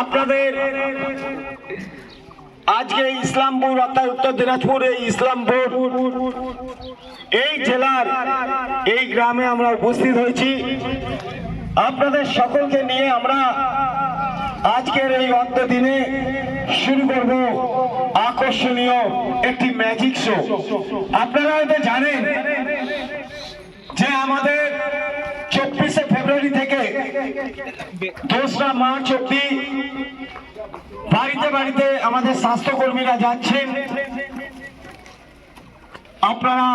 আপনাদের আজকে ইসলামপুর অর্থাৎ উত্তর দিনাজপুর এই ইসলামপুর এই জেলার এই গ্রামে আমরা উপস্থিত হয়েছি। আপনাদের সকলকে নিয়ে আমরা আজকের এই অন্ত দিনে শুরু করব আকর্ষণীয় একটি ম্যাজিক শো। আপনারা হয়তো জানেন যে আমাদের 24শে ফেব্রুয়ারি থেকে 2রা মার্চ অব্দি বাড়িতে বাড়িতে আমাদের স্বাস্থ্যকর্মীরা যাচ্ছেন। আপনারা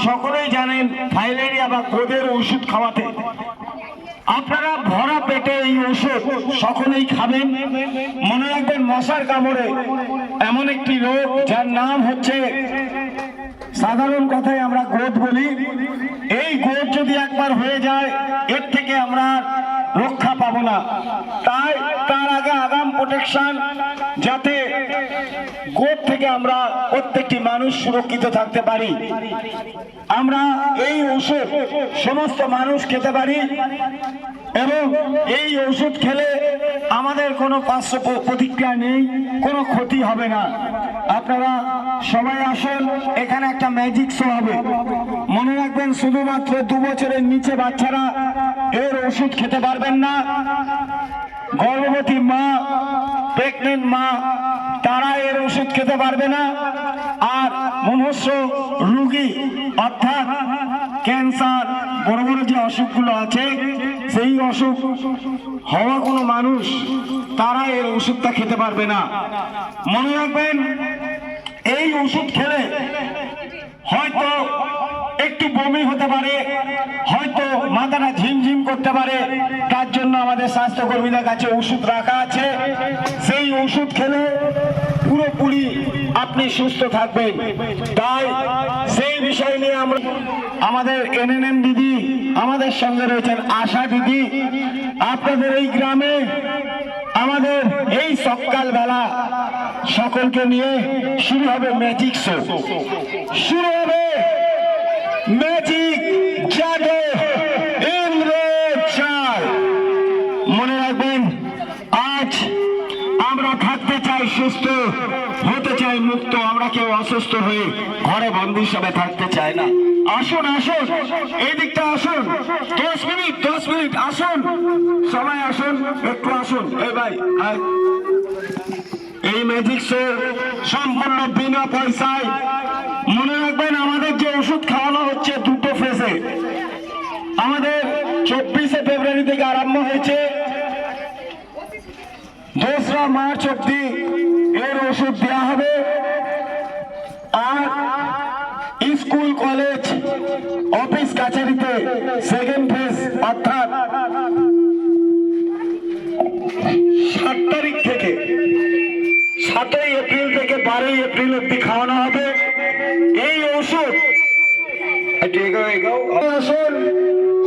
সকলেই জানেন ফাইলেরিয়া বা গোদের ওষুধ খাওয়াতে। আপনারা ভরা পেটে এই ওষুধ সকলেই খাবেন। মনে রাখবেন মশার কামড়ে এমন একটি রোগ যার নাম হচ্ছে সাধারণ কথায় আমরা গোদ বলি। এই গোদ যদি একবার হয়ে যায় এর থেকে আমরা রক্ষা পাবো না। তাই তার আগে আগাম প্রোটেকশন যাতে গোদ থেকে আমরা প্রত্যেকটি মানুষ সুরক্ষিত থাকতে পারি। আমরা এই ওষুধ সমস্ত মানুষ খেতে পারি এবং এই ওষুধ খেলে আমাদের কোনো পার্শ্ব প্রতিক্রিয়া নেই, কোনো ক্ষতি হবে না। আপনারা সবাই আসেন, এখানে একটা ম্যাজিক শো হবে। মনে রাখবেন শুধুমাত্র 2 বছরের নিচে বাচ্চারা এর ওষুধ খেতে পারবেন না। গর্ভবতী মা, প্রেগনেন্ট মা তারা এর ওষুধ খেতে পারবে না। আর মুমূর্ষু রোগী অর্থাৎ ক্যান্সার বড় বড় যে অসুখগুলো আছে সেই অসুখ হওয়া কোনো মানুষ তারা এর ওষুধটা খেতে পারবে না। মনে রাখবেন এই ওষুধ খেলে হয়তো একটু বমি হতে পারে, হয়তো মাথাটা ঝিমঝিম করতে পারে, তার জন্য আমাদের স্বাস্থ্যকর্মীদের কাছে ওষুধ রাখা আছে। সেই ওষুধ খেলে পুরোপুরি আপনি সুস্থ থাকবেন। তাই সেই বিষয় নিয়ে আমরা আমাদের এনএনএম দিদি আমাদের সঙ্গে রয়েছেন, আশা দিদি। আপনাদের এই গ্রামে আমাদের এই সকালবেলা সকলকে নিয়ে শুরু হবে ম্যাজিক শো। শুরু হবে ম্যাজিক জাদু ইন্দ্রজাল। মনে রাখবেন আজ আমরা থাকতে চাই সুস্থ, হতে চাই মুক্ত। আমরা কেউ অসুস্থ হয়ে ঘরে বন্দী হিসাবে থাকতে চাই না। আসুন আসুন, এই দিকটা আসুন। 10 মিনিট আসুন, সবাই আসুন, একটু আসুন। এই ভাই এই ম্যাজিক শো সম্পূর্ণ বিনা পয়সায়। মনে রাখবেন আমাদের যে ওষুধ খাওয়ানো হচ্ছে 2টো ফেজে। আমাদের 24শে ফেব্রুয়ারি থেকে আরম্ভ হয়েছে, 2রা মার্চ অব্দি এর ওষুধ দেওয়া হবে। আর স্কুল, কলেজ, অফিস কাছারিতে 2nd ফেজ অর্থাৎ 7 তারিখ থেকে 7ই এপ্রিল থেকে 12ই এপ্রিল অব্দি খাওয়ানো হবে এই ওষুধ। আসুন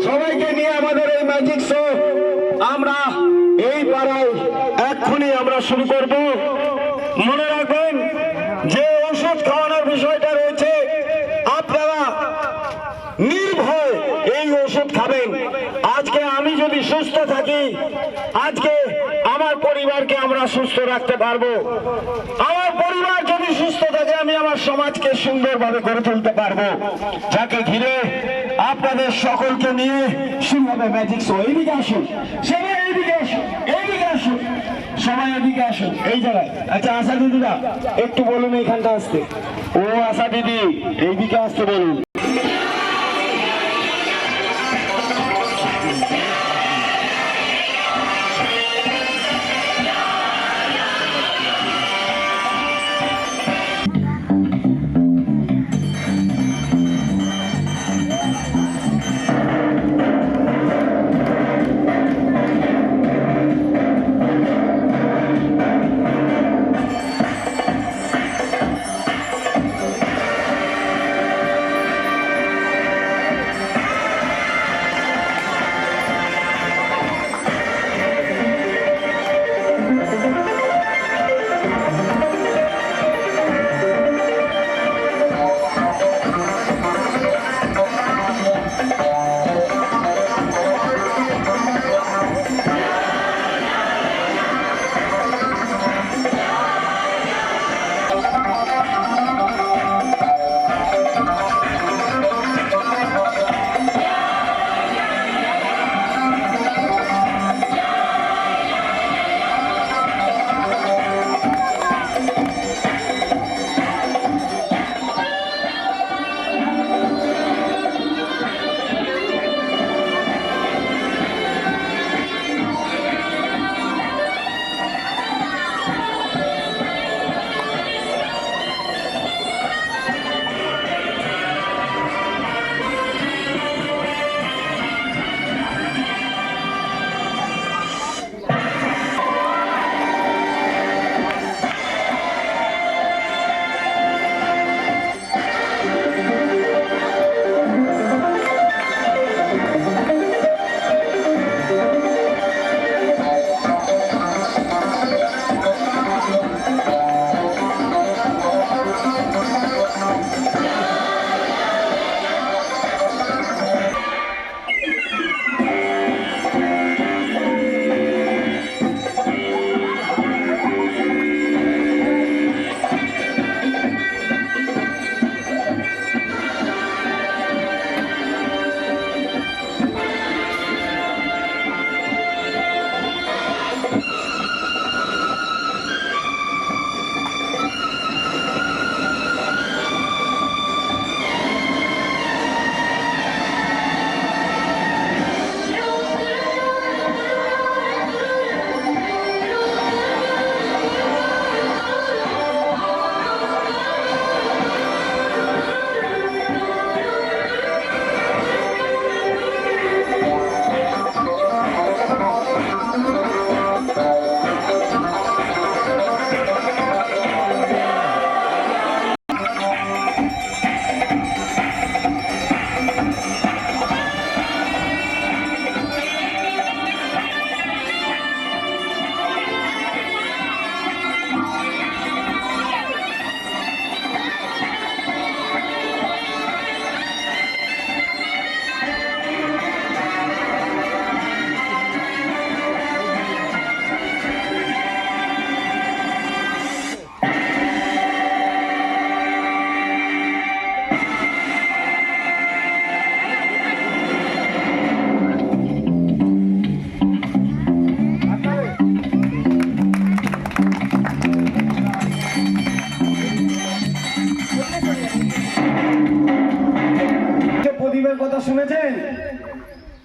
সবাইকে নিয়ে আমাদের এই ম্যাজিক শো আমরা এই পাড়ায় এক্ষুনি আমরা শুরু করব। মনে রাখবেন যে ওষুধ খাওয়ানোর বিষয়টা রয়েছে, আপনারা নির্ভয় এই ওষুধ খাবেন। আজকে আমি যদি সুস্থ থাকি, আজকে আমার পরিবারকে আমরা সুস্থ রাখতে পারবো। আমার পরিবার যদি সুস্থ থাকে, আমি আমার সমাজকে সুন্দরভাবে গড়ে তুলতে পারবো। যাকে ঘিরে আপনাদের সকলকে নিয়ে শুরু হবে ম্যাজিক শো। এইদিকে আসুন সবাই, এইদিকে আসুন, এইদিকে আসুন সবাই, এদিকে আসুন এই জায়গায়। আচ্ছা আশা দিদিরা একটু বলুন এইখানটা আসতে। ও আশা দিদি এইদিকে আসতে বলুন।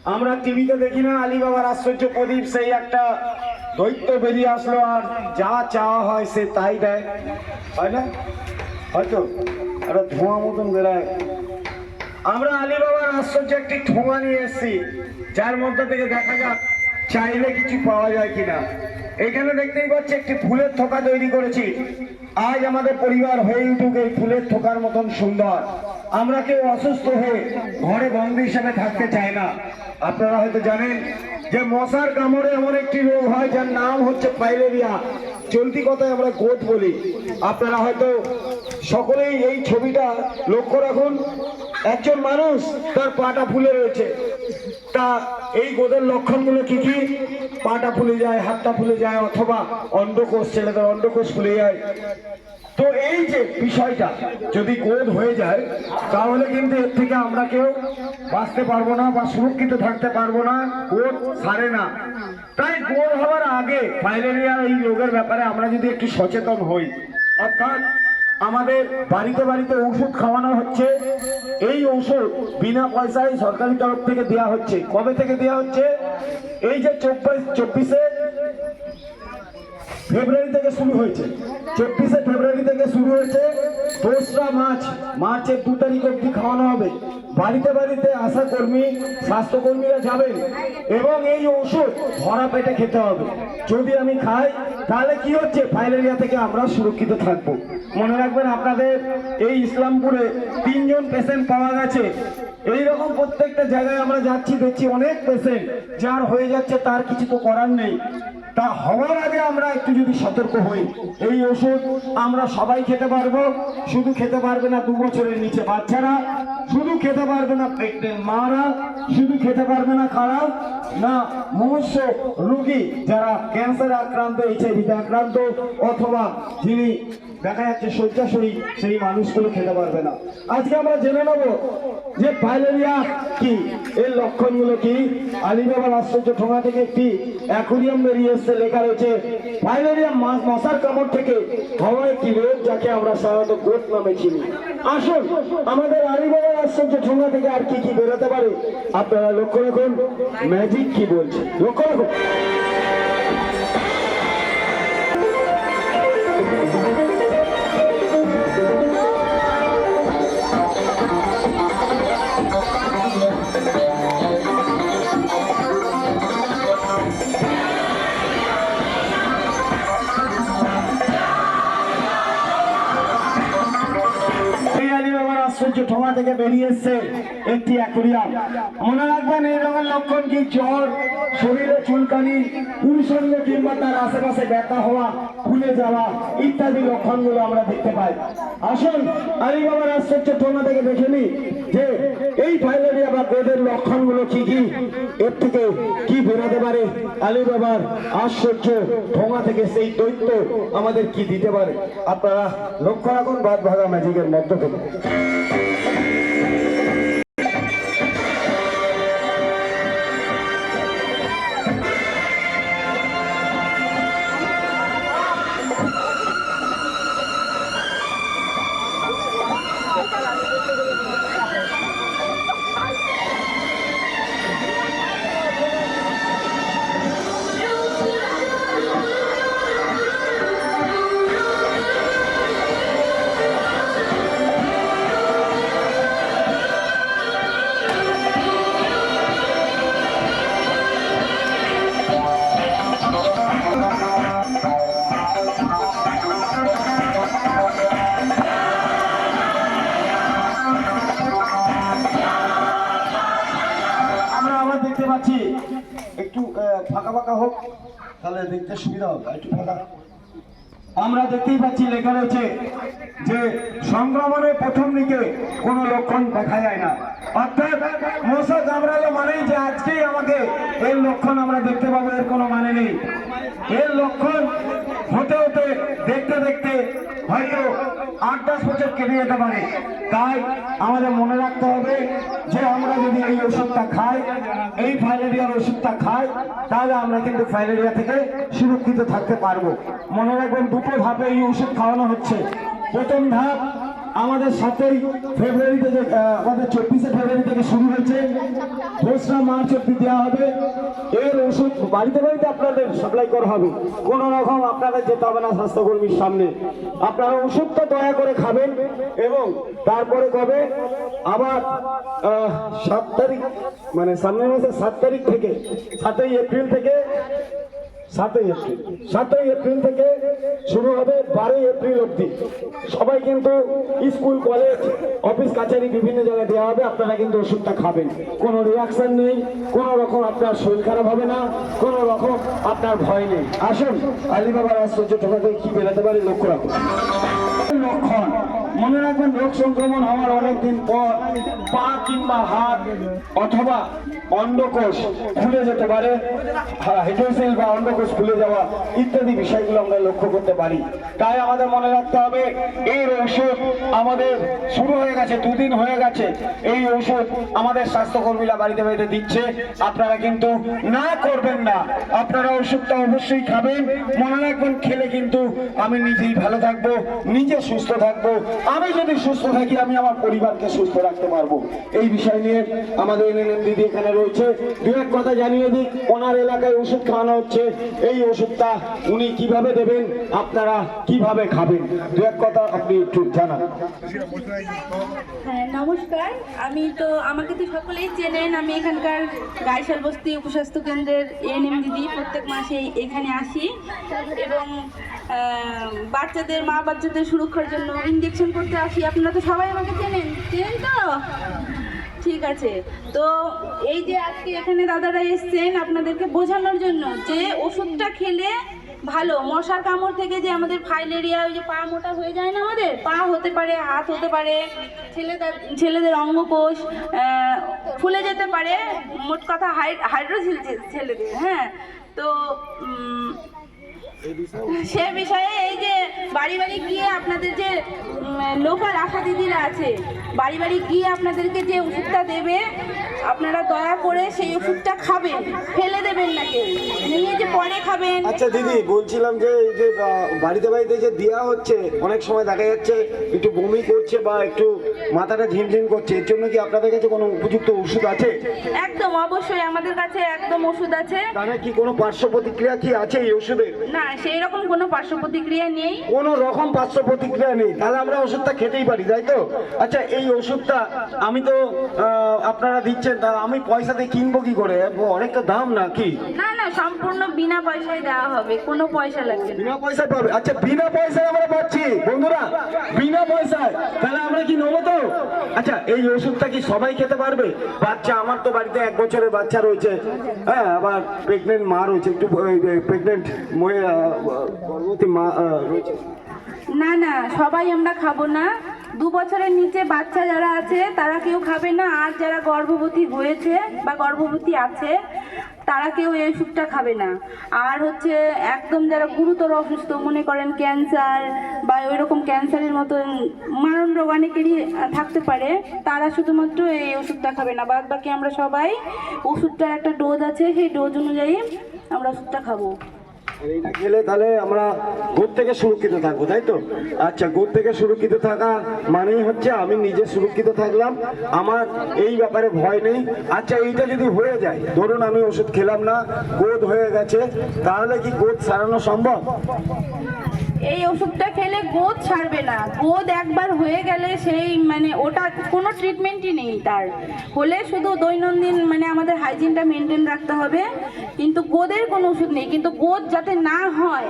আমরা টিভিতে দেখি না আলী বাবার আশ্চর্য প্রদীপ, সেই একটা দৈত্য বেরিয়ে আসলো আর যা চাওয়া হয় সে তাই দেয়, হয় না? হয়তো একটা ধোঁয়া মতন বেরোয়। আমরা আলী বাবার আশ্চর্য একটি ঠোঙা নিয়ে এসেছি, যার মধ্যে থেকে দেখা যাক চাইলে কিছু পাওয়া যায় কিনা। এখানে দেখতেই পাচ্ছি একটি ফুলের থোকা তৈরি করেছি। আজ আমাদের পরিবার হয়ে উঠুক এই ফুলের থোকার মতন সুন্দর। আমরা কেউ অসুস্থ হয়ে ঘরে বন্দী হিসেবে থাকতে চাই না। আপনারা হয়তো জানেন যে মশার কামড়ে এমন একটি রোগ হয় যার নাম হচ্ছে ফাইলেরিয়া, চলতি কথায় আমরা গোদ বলি। আপনারা হয়তো সকলেই এই ছবিটা লক্ষ্য রাখুন, একজন মানুষ তার পাটা ফুলে রয়েছে। তা এই গোদের লক্ষণগুলো কি কি? পাটা ফুলে যায়, হাতটা ফুলে যায়, অথবা অন্ডকোষ, ছেলেদের অন্ডকোষ ফুলে যায়। তো এই যে বিষয়টা যদি গোদ হয়ে যায় তাহলে কিন্তু এর থেকে আমরা কেউ বাঁচতে পারবো না বা সুরক্ষিত থাকতে পারবো না, গোদ সারে না। তাই গোদ হওয়ার আগে ফাইলেরিয়া এই রোগের ব্যাপারে আমরা যদি একটু সচেতন হই, অর্থাৎ আমাদের বাড়িতে বাড়িতে ওষুধ খাওয়ানো হচ্ছে। এই ওষুধ বিনা পয়সায় সরকারি তরফ থেকে দেওয়া হচ্ছে। কবে থেকে দেওয়া হচ্ছে? এই যে 24শে ফেব্রুয়ারি থেকে শুরু হয়েছে। 24শে ফেব্রুয়ারি থেকে শুরু হয়েছে, 2রা মার্চের 2 তারিখ অব্দি খাওয়ানো হবে। বাড়িতে বাড়িতে আশা কর্মী, স্বাস্থ্যকর্মীরা যাবেন এবং এই ওষুধ ভরা পেটে খেতে হবে। যদি আমি খাই তাহলে কি হচ্ছে, ফাইলেরিয়া থেকে আমরা সুরক্ষিত থাকবো। মনে রাখবেন, আপনাদের এই ইসলামপুরে 3 জন পেশেন্ট পাওয়া গেছে। এইরকম প্রত্যেকটা জায়গায় আমরা যাচ্ছি, দেখছি অনেক পেশেন্ট যার হয়ে যাচ্ছে, তার কিছু তো করার নেই। তা হওয়ার আগে আমরা একটু যদি সতর্ক হই, এই ওষুধ আমরা সবাই খেতে পারবো। শুধু খেতে পারবে না 2 বছরের নিচে বাচ্চারা, শুধু খেতে পারবে না প্রেগনেন্ট মারা, শুধু খেতে পারবে না কারা না মুমূর্ষ রোগী, যারা ক্যান্সারে আক্রান্ত, HIV-তে আক্রান্ত, অথবা যিনি দেখা যাচ্ছে শয্যাশয়ী, সেই মানুষগুলো খেতে পারবে না। আজকে আমরা জেনে নেব যে ফাইলেরিয়া কি, এর লক্ষণগুলো কি। আলী বাবার আশ্চর্য ঠোঙা থেকে একটি অ্যাকোয়ারিয়াম বেরিয়ে এসছে, লেখা রয়েছে ফাইলেরিয়া মশার কামড় থেকে হওয়া একটি রোগ, যাকে আমরা সাধারণত গোট নামে চিনি। আসুন আমাদের আলী বাবার আশ্চর্য ঠোঙা থেকে আর কি কি বেরোতে পারে আপনারা লক্ষ্য রাখুন। ম্যাজিক কি বলছে লক্ষ্য রাখুন। ঠোঙা থেকে বেরিয়ে এসছে একটি অ্যাকোয়ারিয়াম। মনে রাখবেন, এই রকম লক্ষণ কি? জ্বর, শরীরে চুলকানি, পুরুষাঙ্গ কিংবা তার আশেপাশে ব্যথা হওয়া, ফুলে যাওয়া ইত্যাদি লক্ষণগুলো আমরা দেখতে পাই। আসুন আলী বাবার আশ্চর্য ঠোঙা থেকে দেখে নি যে এই ফাইলেরিয়া বা গোদের লক্ষণগুলো কি কি, এর থেকে কি বেরোতে পারে। আলী বাবার আশ্চর্য ঠোঙা থেকে সেই দৈত্য আমাদের কি দিতে পারে আপনারা লক্ষ্য রাখুন বাদ ভাগা ম্যাজিকের মধ্য থেকে। একটু ফাঁকা ফাঁকা হোক, তাহলে দেখতে সুবিধা হবে। একটু ফাঁকা। আমরা দেখতেই পাচ্ছি লেখা রয়েছে যে সংক্রমণের প্রথম দিকে কোনো লক্ষণ দেখা যায় না, অর্থাৎ মশা কামড়ালো মানেই যে আজকেই আমাকে এর লক্ষণ আমরা দেখতে পাবো, এর কোনো মানে নেই। এর লক্ষণ হতে হতে দেখতে দেখতে হয়তো 8-10 বছর কেটে যেতে পারে। তাই আমাদের মনে রাখতে হবে যে আমরা যদি এই ওষুধটা খাই, এই ফাইলেরিয়ার ওষুধটা খাই, তাহলে আমরা কিন্তু ফাইলেরিয়া থেকে সুরক্ষিত থাকতে পারবো। মনে রাখবেন, 2টো ধাপে এই ওষুধ খাওয়ানো হচ্ছে। প্রথম ধাপ আমাদের 7ই ফেব্রুয়ারি থেকে আমাদের 24শে ফেব্রুয়ারি থেকে শুরু হয়েছে, 2রা মার্চ অব্দি দেওয়া হবে। এর ওষুধ বাড়িতে বাড়িতে আপনাদের সাপ্লাই করা হবে, কোনো রকম আপনাদের যেতে হবে না স্বাস্থ্যকর্মীর সামনে। আপনারা ওষুধটা দয়া করে খাবেন এবং তারপরে কবে আবার 7 তারিখ মানে সামনের মাসের 7 তারিখ থেকে 7ই এপ্রিল থেকে 7ই এপ্রিল থেকে শুরু হবে 12ই এপ্রিল অব্দি। সবাই কিন্তু স্কুল কলেজ অফিস কাছারি বিভিন্ন জায়গায় দেওয়া হবে। আপনারা কিন্তু ওষুধটা খাবেন, কোনো রিয়াকশন নেই, কোনো রকম আপনার শরীর খারাপ হবে না, কোনো রকম আপনার ভয় নেই। আসুন আলিবাবার আশ্চর্য টোকা থেকে কি বেরোতে পারে লক্ষ্য রাখুন। লক্ষণ মনে রাখবেন, রোগ সংক্রমণ হওয়ার অনেকদিন পর পা কিংবা হাত অথবা অন্ডকোষ খুলে যেতে পারে, হাইড্রোসেল বা অন্ডকোষ খুলে যাওয়া ইত্যাদি বিষয়গুলো আমরা লক্ষ্য করতে পারি। তাই আমাদের মনে রাখতে হবে এর ওষুধ আমাদের শুরু হয়ে গেছে, 2 দিন হয়ে গেছে। এই ওষুধ আমাদের স্বাস্থ্যকর্মীরা বাড়িতে বাড়িতে দিচ্ছে, আপনারা কিন্তু না করবেন না, আপনারা ওষুধটা অবশ্যই খাবেন। মনে রাখবেন খেলে কিন্তু আমি নিজেই ভালো থাকবো, নিজে সুস্থ থাকবো। আমি যদি সুস্থ থাকি আমি আমার পরিবারকে সুস্থ রাখতে পারবো। এই বিষয় নিয়ে আমাদের এনএম দিদি এখানে রয়েছে, দু এক কথা জানিয়ে দিক। ওনার এলাকায় ওষুধ খাওয়ানো হচ্ছে, এই ওষুধটা উনি কিভাবে দেবেন, আপনারা কিভাবে খাবেন, দু এক কথা আপনি একটু জানান। হ্যাঁ নমস্কার, আমাকে তো সকলেই চেনেন। আমি এখানকার গাইশাল বস্তি উপস্বাস্থ্য কেন্দ্রের এএনএম দিদি। প্রত্যেক মাসে এখানে আসি এবং মা বাচ্চাদের সুরক্ষার জন্য ইনজেকশন করতে আসি। আপনারা তো সবাই আমাকে চেনেন তো? ঠিক আছে, তো এই যে আজকে এখানে দাদারা এসছেন আপনাদেরকে বোঝানোর জন্য যে ওষুধটা খেলে ভালো। মশার কামড় থেকে যে আমাদের ফাইলেরিয়া, ওই যে পা মোটা হয়ে যায় না, আমাদের পা হতে পারে, হাত হতে পারে, ছেলেদের অঙ্গকোষ ফুলে যেতে পারে, মোট কথা হাইড্রোসিল ছেলেদের। হ্যাঁ, তো সে বিষয়ে এই যে বাড়ি বাড়ি গিয়ে আপনাদের যে লোকাল আশা দিদিরা আছে, বাড়ি বাড়ি গিয়ে আপনাদেরকে যে ওষুধটা দেবে, আপনারা দয়া করে সেই ওষুধটা খাবেন, ফেলে দেবেন না কেউ, নিয়ে যে পরে খাবেন। আচ্ছা দিদি, বলছিলাম যে এই যে বাড়িতে বাড়িতে যে দেওয়া হচ্ছে, অনেক সময় দেখা যাচ্ছে একটু বমি করছে বা একটু মাথাটা ঝিমঝিম করছে, এর জন্য কি আপনাদের কাছে কোনো উপযুক্ত ওষুধ আছে? একদম অবশ্যই আমাদের কাছে একদম ওষুধ আছে। তাহলে কি কোনো পার্শ্ব প্রতিক্রিয়া কি আছে এই ওষুধে? না, সেই রকম কোনো পার্শ্ব প্রতিক্রিয়া নেই। কোনো রকম পার্শ্ব প্রতিক্রিয়া নেই, তাহলে আমরা ওষুধটা খেতেই পারি, তাই তো? আচ্ছা, এই ওষুধটা আমি তো আপনারা দিচ্ছেন, তা আমি পয়সা দিয়ে কিনবো কি করে? অনেকটা দাম না কি? না না, সম্পূর্ণ বিনা পয়সায় দেওয়া হবে, কোনো পয়সা লাগবে না। বিনা পয়সায় পাবে? আচ্ছা, বিনা পয়সায় আমরা পাচ্ছি বন্ধুরা, বিনা পয়সায়, তাহলে আমরা কি নেবো তো? আচ্ছা, এই ওষুধটা কি সবাই খেতে পারবে? বাচ্চা, আমার তো বাড়িতে 1 বছরের বাচ্চা রয়েছে, হ্যাঁ, আবার প্রেগনেন্ট মা রয়েছে, একটু প্রেগনেন্ট গর্ভবতী মা রয়েছে। না না, সবাই আমরা খাবো না। 2 বছরের নিচে বাচ্চা যারা আছে তারা কেউ খাবে না, আর যারা গর্ভবতী হয়েছে বা গর্ভবতী আছে তারা কেউ এই ওষুধটা খাবে না। আর হচ্ছে একদম যারা গুরুতর অসুস্থ, মনে করেন ক্যান্সার বা ওই রকম ক্যান্সারের মতন মারণ রোগ অনেকেরই থাকতে পারে, তারা শুধুমাত্র এই ওষুধটা খাবে না। বাদ বাকি আমরা সবাই ওষুধটার একটা ডোজ আছে, সেই ডোজ অনুযায়ী আমরা ওষুধটা খাবো। এইটা খেলে তাহলে আমরা গোদ থেকে সুরক্ষিত থাকবো, তাই তো? আচ্ছা, গোদ থেকে সুরক্ষিত থাকা মানেই হচ্ছে আমি নিজে সুরক্ষিত থাকলাম, আমার এই ব্যাপারে ভয় নেই। আচ্ছা, এইটা যদি হয়ে যায়, ধরুন আমি ওষুধ খেলাম না, গোদ হয়ে গেছে, তাহলে কি গোদ সারানো সম্ভব? এই ওষুধটা খেলে গোদ ছাড়বে না। গোদ একবার হয়ে গেলে সেই ওটা কোনো ট্রিটমেন্টই নেই, তার হলে শুধু দৈনন্দিন আমাদের হাইজিনটা মেনটেন রাখতে হবে, কিন্তু গোদের কোনো ওষুধ নেই। কিন্তু গোদ যাতে না হয়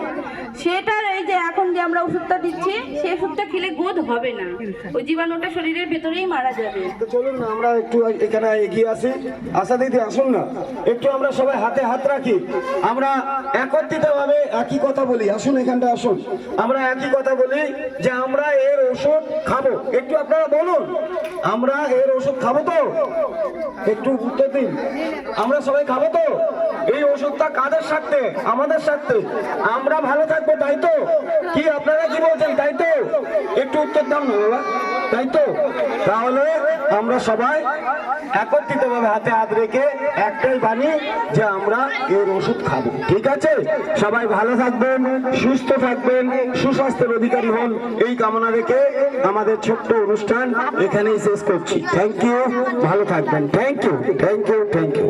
সেটার এই যে এখন যে আমরা ওষুধটা দিচ্ছি, সেই ওষুধটা খেলে গোদ হবে না, ওই জীবাণুটা শরীরের ভেতরেই মারা যাবে। তো চলুন না আমরা একটু এখানে এগিয়ে আসি। আশা দিদি, আসুন না, একটু আমরা সবাই হাতে হাত রাখি, আমরা একত্রিতভাবে একই কথা বলি। আসুন, এখানটা আসুন, আমরা একই কথা বলি যে আমরা এর ওষুধ খাবো। একটু আপনারা বলুন, আমরা এর ওষুধ খাবো তো? একটু উত্তর দিন, আমরা সবাই খাবো তো? এই ওষুধটা কাদের স্বার্থে? আমাদের স্বার্থে, আমরা ভালো থাকবো, তাই তো? কি আপনারা কি বলছেন, তাই তো? একটু উত্তর দাও না বাবা, তাই তো? তাহলে আমরা সবাই একত্রিতভাবে হাতে হাত রেখে একটাই বাণী যে আমরা এর ওষুধ খাবো। ঠিক আছে, সবাই ভালো থাকবেন, সুস্থ থাকবেন, সুস্বাস্থ্যের অধিকারী হন, এই কামনা রেখে আমাদের ছোট্ট অনুষ্ঠান এখানেই শেষ করছি। থ্যাংক ইউ, ভালো থাকবেন। Thank you, thank you, thank you.